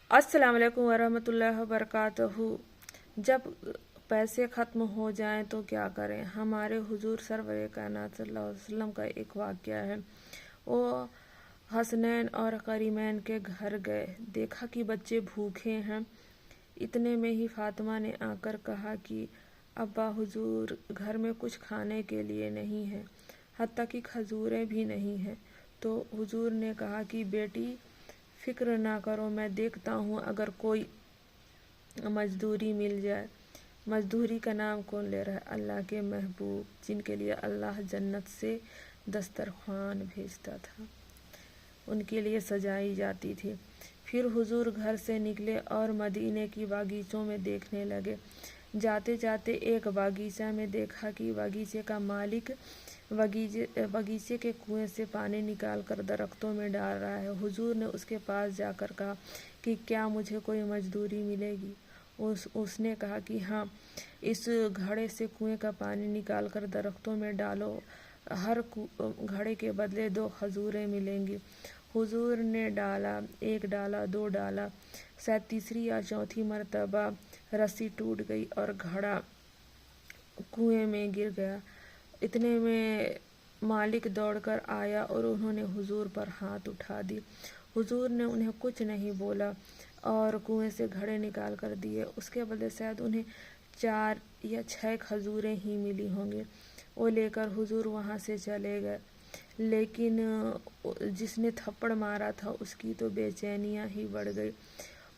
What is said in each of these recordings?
अस्सलाम वालेकुम वरहमतुल्लाहि वबरकातुहू। जब पैसे ख़त्म हो जाएं तो क्या करें। हमारे हुजूर सरवर कायनात सल्लल्लाहु अलैहि वसल्लम का एक वाक़या है। वो हसनैन और करीमैन के घर गए, देखा कि बच्चे भूखे हैं। इतने में ही फातिमा ने आकर कहा कि अब्बा हुजूर, घर में कुछ खाने के लिए नहीं है, हत्ता कि खजूरें भी नहीं हैं। तो हुजूर ने कहा कि बेटी फिक्र ना करो, मैं देखता हूँ अगर कोई मजदूरी मिल जाए। मजदूरी का नाम कौन ले रहा है? अल्लाह के महबूब, जिनके लिए अल्लाह जन्नत से दस्तरखान भेजता था, उनके लिए सजाई जाती थी। फिर हुजूर घर से निकले और मदीने की बागीचों में देखने लगे। जाते जाते एक बागीचा में देखा कि बागीचे का मालिक बगीचे के कुएं से पानी निकाल कर दरख्तों में डाल रहा है। हुजूर ने उसके पास जाकर कहा कि क्या मुझे कोई मजदूरी मिलेगी? उसने कहा कि हाँ, इस घड़े से कुएं का पानी निकाल कर दरख्तों में डालो, हर घड़े के बदले 2 खजूरें मिलेंगी। हुजूर ने डाला, एक डाला, 2 डाला, शायद तीसरी या चौथी मर्तबा रस्सी टूट गई और घड़ा कुएं में गिर गया। इतने में मालिक दौड़कर आया और उन्होंने हुजूर पर हाथ उठा दी। हुजूर ने उन्हें कुछ नहीं बोला और कुएं से घड़े निकाल कर दिए। उसके बदले शायद उन्हें 4 या 6 खजूरें ही मिली होंगी। वो लेकर हुजूर वहाँ से चले गए। लेकिन जिसने थप्पड़ मारा था उसकी तो बेचैनियाँ ही बढ़ गई।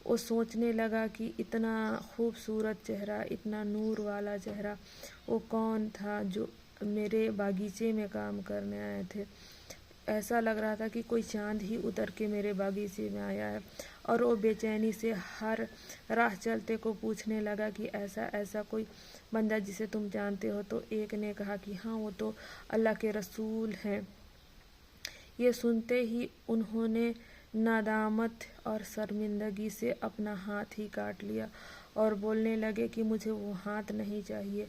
वो सोचने लगा कि इतना खूबसूरत चेहरा, इतना नूर वाला चेहरा, वो कौन था जो मेरे बागीचे में काम करने आए थे। ऐसा लग रहा था कि कोई चांद ही उतर के मेरे बागीचे में आया है। और वो बेचैनी से हर राह चलते को पूछने लगा कि ऐसा ऐसा कोई बंदा जिसे तुम जानते हो। तो एक ने कहा कि हाँ, वो तो अल्लाह के रसूल हैं। ये सुनते ही उन्होंने नादामत और शर्मिंदगी से अपना हाथ ही काट लिया और बोलने लगे कि मुझे वो हाथ नहीं चाहिए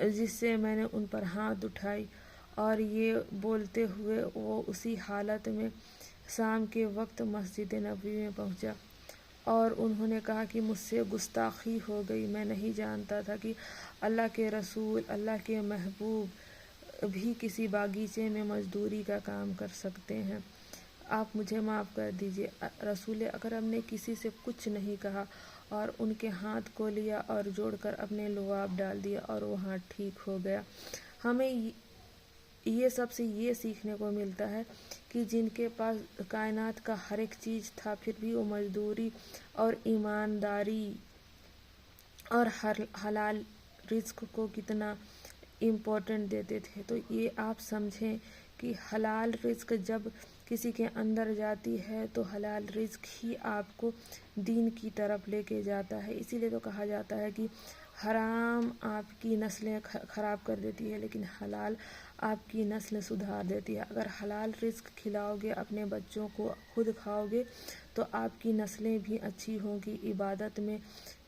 जिससे मैंने उन पर हाथ उठाई। और ये बोलते हुए वो उसी हालत में शाम के वक्त मस्जिद नबवी में पहुंचा और उन्होंने कहा कि मुझसे गुस्ताखी हो गई। मैं नहीं जानता था कि अल्लाह के रसूल, अल्लाह के महबूब भी किसी बागीचे में मजदूरी का काम कर सकते हैं। आप मुझे माफ़ कर दीजिए। रसूल अकरम ने किसी से कुछ नहीं कहा और उनके हाथ को लिया और जोड़कर अपने लुआब डाल दिया और वो हाथ ठीक हो गया। हमें ये सबसे ये सीखने को मिलता है कि जिनके पास कायनात का हर एक चीज़ था, फिर भी वो मजदूरी और ईमानदारी और हलाल रिस्क को कितना इम्पोर्टेंट देते थे। तो ये आप समझें कि हलाल रिस्क जब किसी के अंदर जाती है तो हलाल रिस्क ही आपको दीन की तरफ लेके जाता है। इसीलिए तो कहा जाता है कि हराम आपकी नस्लें ख़राब कर देती है, लेकिन हलाल आपकी नस्ल सुधार देती है। अगर हलाल रिस्क खिलाओगे अपने बच्चों को, खुद खाओगे, तो आपकी नस्लें भी अच्छी होंगी, इबादत में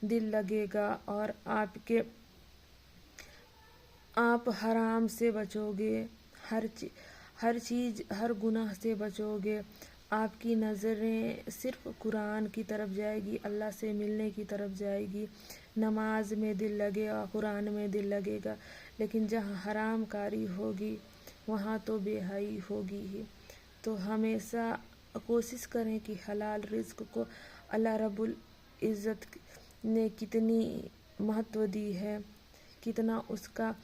दिल लगेगा और आप हराम से बचोगे, हर चीज़, हर गुनाह से बचोगे। आपकी नज़रें सिर्फ कुरान की तरफ जाएगी, अल्लाह से मिलने की तरफ जाएगी। नमाज में दिल लगेगा, कुरान में दिल लगेगा। लेकिन जहाँ हराम कारी होगी वहाँ तो बेहाई होगी ही। तो हमेशा कोशिश करें कि हलाल रिज़्क को अल्लाह रब्बुल इज़्ज़त ने कितनी महत्व दी है, कितना उसका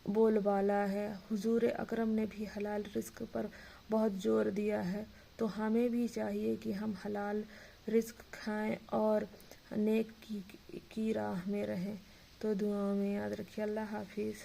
बोलबाला है। हुजूर अकरम ने भी हलाल रिज़्क पर बहुत जोर दिया है। तो हमें भी चाहिए कि हम हलाल रिज़्क खाएं और नेक की राह में रहें। तो दुआओं में याद रखिए। अल्लाह हाफिज़।